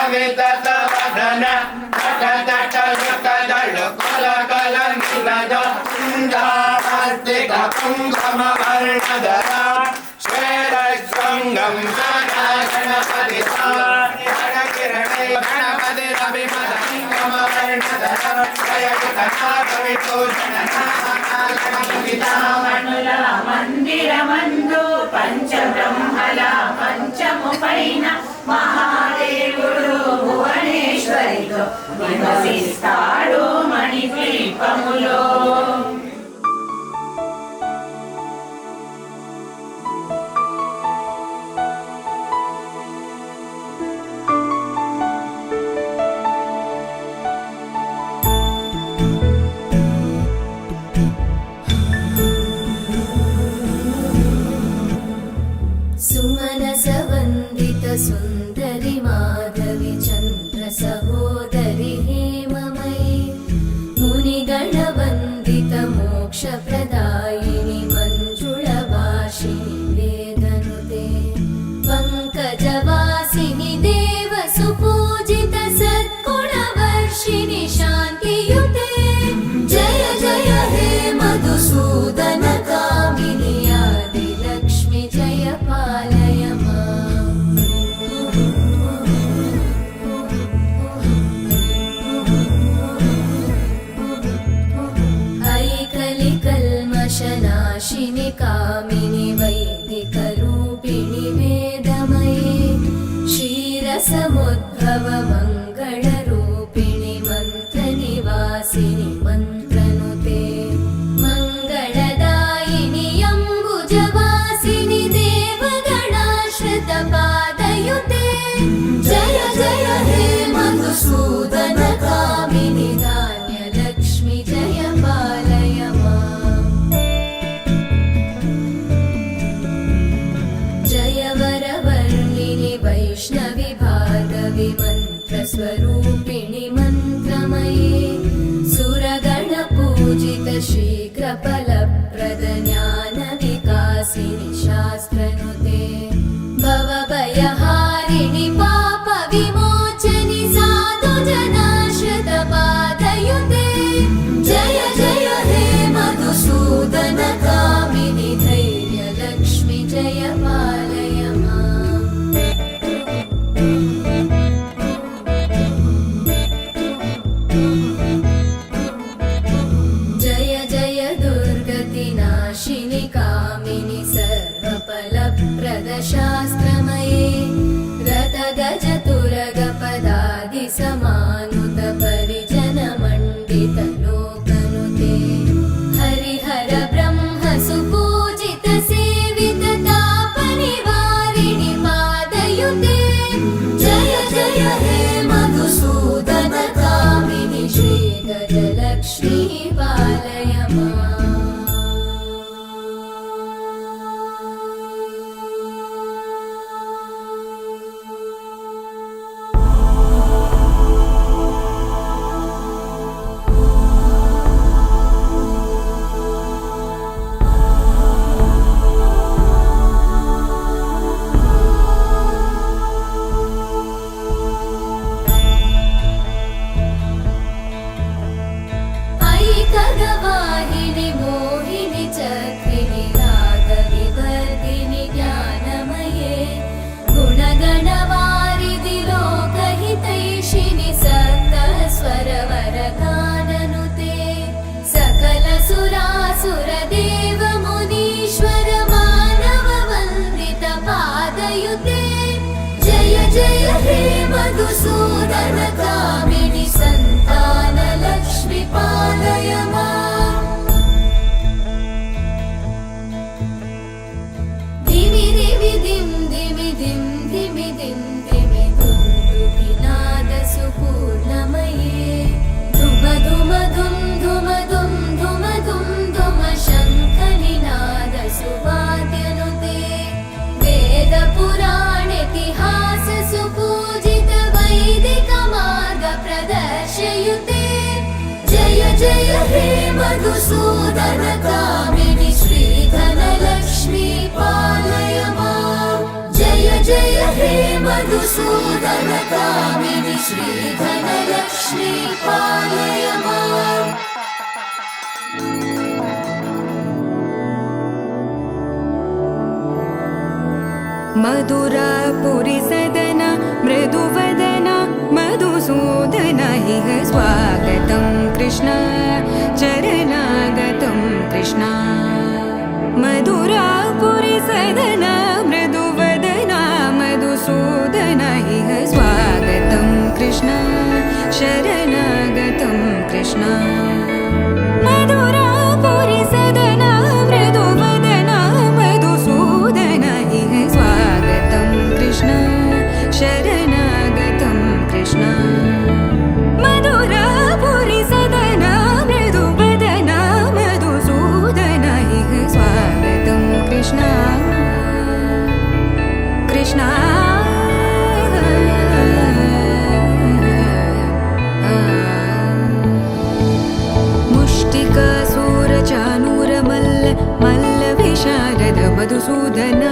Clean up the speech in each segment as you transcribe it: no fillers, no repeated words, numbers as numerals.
ಕವಿತ ಸವದನ ಕಲಕಲಂಗಿಲದ ಕುಂದಾರ್ತಿಕ ಕುಂಕುಮ ವರ್ಣಧರ ಶ್ವೇತಶೃಂಗಂ ಗಣಪತಿ ಗಣಪತಿ ರವಿಮದ ಕುಂಕುಮ ವರ್ಣಧರ మణుల మందిరమందు పంచబ్రహ్మల పంచము పైన మహాదేవుడు భువనేశ్వరితో నివసిస్తాడు మణిద్వీపములో. सुन्दरि माधवी चन्द्र सहोदरि हेममयी मुनिगणवन्दित मोक्षप्रदायिनि मञ्जुळभाषिणि वेदनुते पङ्कजवासिनि देवसुपूजित सद्गुणवर्षिणि शान्तियुते जय जय हे मधुसूदन कामिनि आदिलक्ष्मि जय पालय नाशिनि कामिनि वैदिकरूपिणि वेदमये क्षीरसमुद्भव मङ्गलरूपिणि मन्त्रनिवासिनि मन्त्रनुते मङ्गलदायिनि अम्बुजवासिनि देवगणाश्रितपादयुते जय जय हे मधुसूदन कामिनि धान्यलक्ष्मि जय पालय वैष्णवि भार्गवि मन्त्रस्वरूपिणि मन्त्रमये सुरगणपूजित शीघ्रफलप्रद ज्ञानविकासिनि शास्त्रनुते भवभयहारिणि पापविमोचनि साधुजनाश्रितपादयुते जय जय हे मधुसूदन कामिनि धैर्यलक्ष्मि जय पालय कामिनि सर्वफलप्रदशास्त्रमये रथगजतुरगपदादि समानुत परिजनमण्डित लोकनुते हरिहर ब्रह्म सुपूजित सेवित तापनिवारिणि पादयुते जय जय हे मधुसूदन कामिनि श्रीगजलक्ष्मी पालय वाहिनि मोहिनि चक्रिणि रागविवर्धिनि ज्ञानमये गुणगणवारिधि लोकहितैषिणि सप्तस्वरवरगाननुते सकलसुरासुरदेव मुनीश्वर मानव वन्दित पादयुते जय जय हे मधुसूदन कामिनि सन्तान लक्ष्मी पालय धिमि धिमि धिम धिमि धिम धिमि धिम धिमि धुन्दुभिनाद सुपूर्णमये धुम धुम धुम धुम धुम धुम धुम धुम शङ्खनिनाद सुवाद्यनुते वेद पुराण इतिहास सुपूजित वैदिक मार्ग प्रदर्शयुते जय जय हे मधुसूदन कामिनि श्रीधनलक्ष्मी पालय मां जय जय हे मधुसूदन कामिनि श्रीधनलक्ष्मी पालय माम् मधुरापुरि सदन मृदुवदन मधुसूदन इह स्वागतं कृष्ण चरणागतं कृष्ण मधुरापुरि सदन मृदुवदन मधुसूदन इह स्वागतं कृष्ण शरणागतं कृष्ण मधुरापुरि सदन मृदुवदन मधुसूदन इह स्वागतं कृष्ण शरणागतं कृष्ण मधुरापुरि सदन मृदुवदन मधुसूदन इह स्वागतं कृष्ण कृष्ण मुष्टिकासूरचानूरमल्ल मल्लविशारद मधुसूदन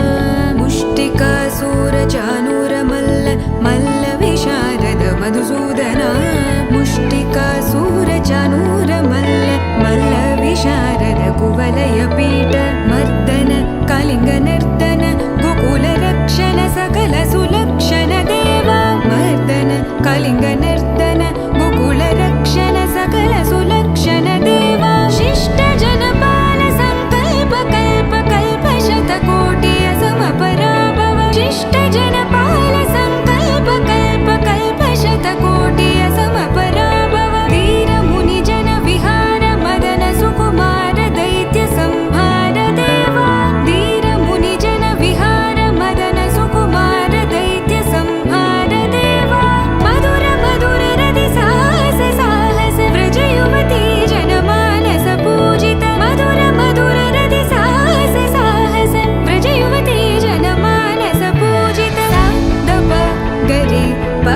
मुष्टिकासूरचानूरमल्ल मल्लविशारद मधुसूदन मुष्टिकासूरचानूरमल्ल मल्लविशारद कुवलयपीठ मर्दन कलिङ्गनर्दन गोकुलरक्षण सकल सुलक्षण देवा मर्दन कलिङ्गनर्दन गोकुलरक्षण सकल सुलक्षण देवा शिष्ट जनपाल संकल्प कल्प कल्प शतकोटि असमपराभव शिष्ट जनपाल संकल्प कल्प कल्प शतकोटि असमपराभव वीर मुनि जन विहार मदन सुकुमार दैत्य संहार देवा वीर मुनि जन विहार मदन सुकुमार दैत्य संहार देवा मधुर मधुर रति साहस साहस व्रज युवती जनमानस पूजित मधुर मधुर रति साहस साहस व्रज युवती जनमानस पूजित सा द प गरे प